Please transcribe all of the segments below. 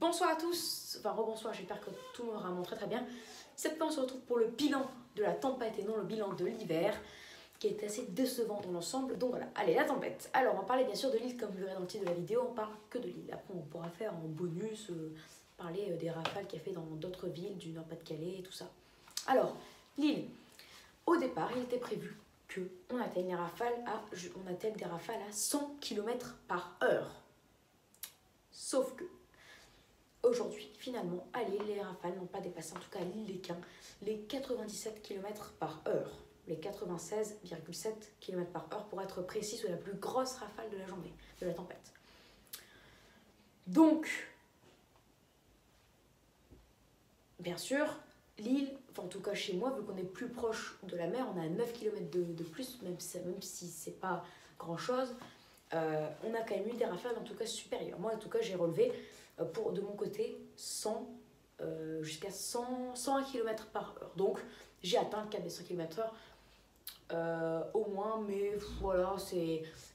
Bonsoir à tous, enfin rebonsoir, j'espère que tout le monde va très bien. Cette fois on se retrouve pour le bilan de la tempête et non le bilan de l'hiver, qui est assez décevant dans l'ensemble. Donc voilà, allez la tempête. Alors on va parler bien sûr de l'île, comme vous verrez dans le titre de la vidéo, on parle que de l'île. Après on pourra faire en bonus, parler des rafales qu'il y a fait dans d'autres villes du Nord-Pas-de-Calais et tout ça. Alors, l'île, au départ il était prévu qu'on atteigne des rafales à 100 km/h. Sauf que aujourd'hui, finalement, à Lille, les rafales n'ont pas dépassé, en tout cas à l'île d'Équin, les 97 km/h. Les 96,7 km/h pour être précis, sur la plus grosse rafale de la journée, de la tempête. Donc, bien sûr, l'île, enfin en tout cas chez moi, vu qu'on est plus proche de la mer, on a 9 km de plus, même si c'est pas grand chose, on a quand même eu des rafales en tout cas supérieures. Moi en tout cas j'ai relevé de mon côté 100 jusqu'à 101 km/h. Donc j'ai atteint le cap des 100 km/h au moins, mais voilà,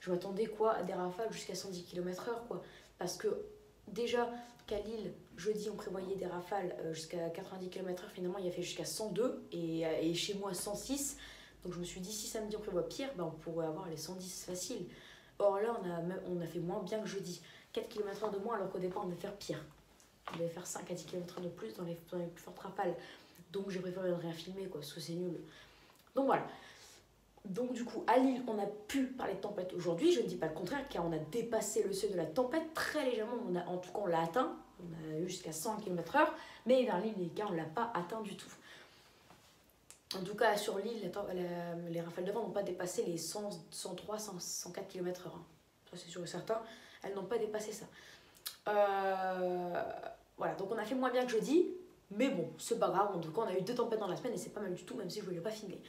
je m'attendais à des rafales jusqu'à 110 km/h quoi. Parce que déjà qu'à Lille, jeudi on prévoyait des rafales jusqu'à 90 km/h, finalement il y a fait jusqu'à 102 et chez moi 106. Donc je me suis dit, si samedi on prévoit pire, ben, on pourrait avoir les 110 faciles. Or là, on a fait moins bien que jeudi. 4 km/h de moins, alors qu'au départ, on devait faire pire. On devait faire 5 à 10 km/h de plus dans les plus fortes rafales. Donc j'ai préféré ne rien filmer, quoi, parce que c'est nul. Donc voilà. Donc du coup, à Lille, on a pu parler de tempête aujourd'hui. Je ne dis pas le contraire, car on a dépassé le seuil de la tempête très légèrement. En tout cas, on l'a atteint. On a eu jusqu'à 100 km/h. Mais vers l'île des cas, on ne l'a pas atteint du tout. En tout cas, sur l'île, les rafales de vent n'ont pas dépassé les 103, 104 km/h. Ça, c'est sûr et certain. Elles n'ont pas dépassé ça. Voilà, donc on a fait moins bien que jeudi. Mais bon, c'est pas grave. En tout cas, on a eu 2 tempêtes dans la semaine et c'est pas mal du tout, même si je ne voulais pas filmer.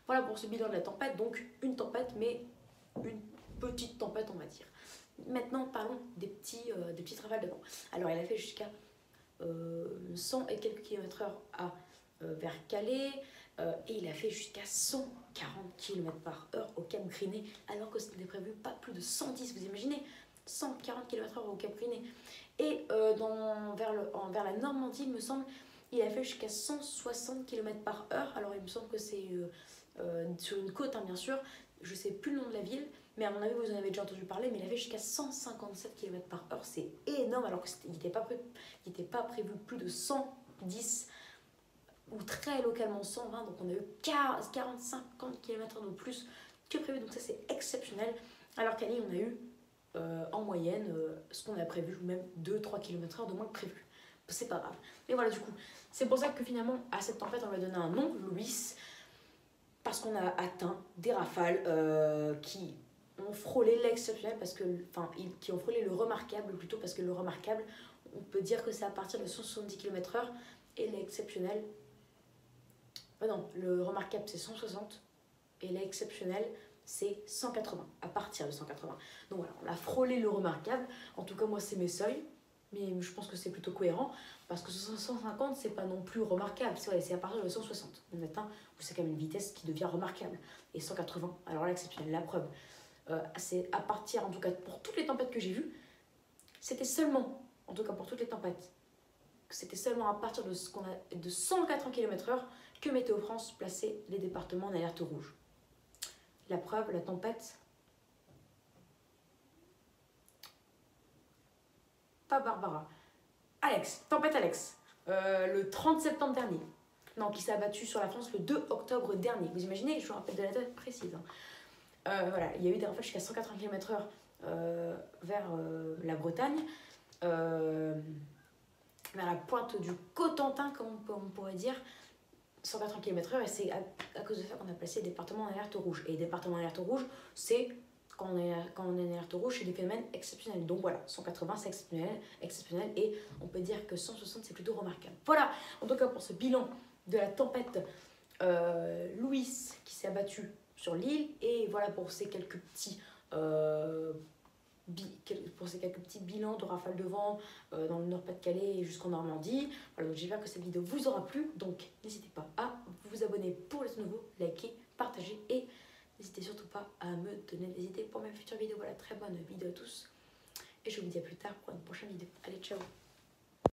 Voilà pour ce bilan de la tempête. Donc, une tempête, mais une petite tempête, on va dire. Maintenant, parlons des petites rafales de vent. Alors, elle a fait jusqu'à 100 et quelques km/h vers Calais. Et il a fait jusqu'à 140 km/h au Cap Griné, alors que c'était prévu pas plus de 110, vous imaginez, 140 km/h au Cap Griné. Et vers la Normandie, il me semble, il a fait jusqu'à 160 km/h. Alors il me semble que c'est sur une côte, hein, bien sûr, je sais plus le nom de la ville, mais à mon avis vous en avez déjà entendu parler, mais il a fait jusqu'à 157 km/h, c'est énorme, alors qu'il n'était pas prévu plus de 110 ou très localement 120, donc on a eu 40-50 km de plus que prévu, donc ça c'est exceptionnel. Alors qu'à Lille on a eu en moyenne ce qu'on a prévu, même 2-3 km/h de moins que prévu. C'est pas grave. Mais voilà, du coup, c'est pour ça que finalement à cette tempête on lui a donné un nom, Louis, parce qu'on a atteint des rafales qui ont frôlé l'exceptionnel, qui ont frôlé le remarquable plutôt, parce que le remarquable, on peut dire que c'est à partir de 170 km/h et l'exceptionnel. Non, le remarquable c'est 160 et l'exceptionnel c'est 180, à partir de 180. Donc voilà, on a frôlé le remarquable. En tout cas, moi c'est mes seuils, mais je pense que c'est plutôt cohérent parce que 150 c'est pas non plus remarquable, c'est à partir de 160. On atteint, c'est quand même une vitesse qui devient remarquable. Et 180, alors là, l'exceptionnel, la preuve. C'est à partir, en tout cas pour toutes les tempêtes que j'ai vues, c'était seulement, en tout cas pour toutes les tempêtes, c'était seulement à partir de 180 km/h que Météo France plaçait les départements en alerte rouge. La preuve, la tempête, pas Barbara, tempête Alex, le 30 septembre dernier, non, qui s'est abattue sur la France le 2 octobre dernier. Vous imaginez, je vous rappelle de la date précise. Voilà, il y a eu des rafales jusqu'à 180 km/h vers la Bretagne, vers la pointe du Cotentin, comme on pourrait dire, 180 km/h, et c'est à cause de ça qu'on a placé les départements en alerte rouge. Et les départements en alerte rouge, c'est quand on est en alerte rouge, c'est des phénomènes exceptionnels. Donc voilà, 180 c'est exceptionnel, et on peut dire que 160 c'est plutôt remarquable. Voilà, en tout cas pour ce bilan de la tempête Louis qui s'est abattue sur l'île, et voilà pour ces quelques petits bilans de rafales de vent dans le Nord-Pas-de-Calais et jusqu'en Normandie. Voilà, donc j'espère que cette vidéo vous aura plu, donc n'hésitez pas à vous abonner pour les nouveaux, liker, partager, et n'hésitez surtout pas à me donner des idées pour mes futures vidéos. Voilà, très bonne vidéo à tous, et je vous dis à plus tard pour une prochaine vidéo. Allez, ciao!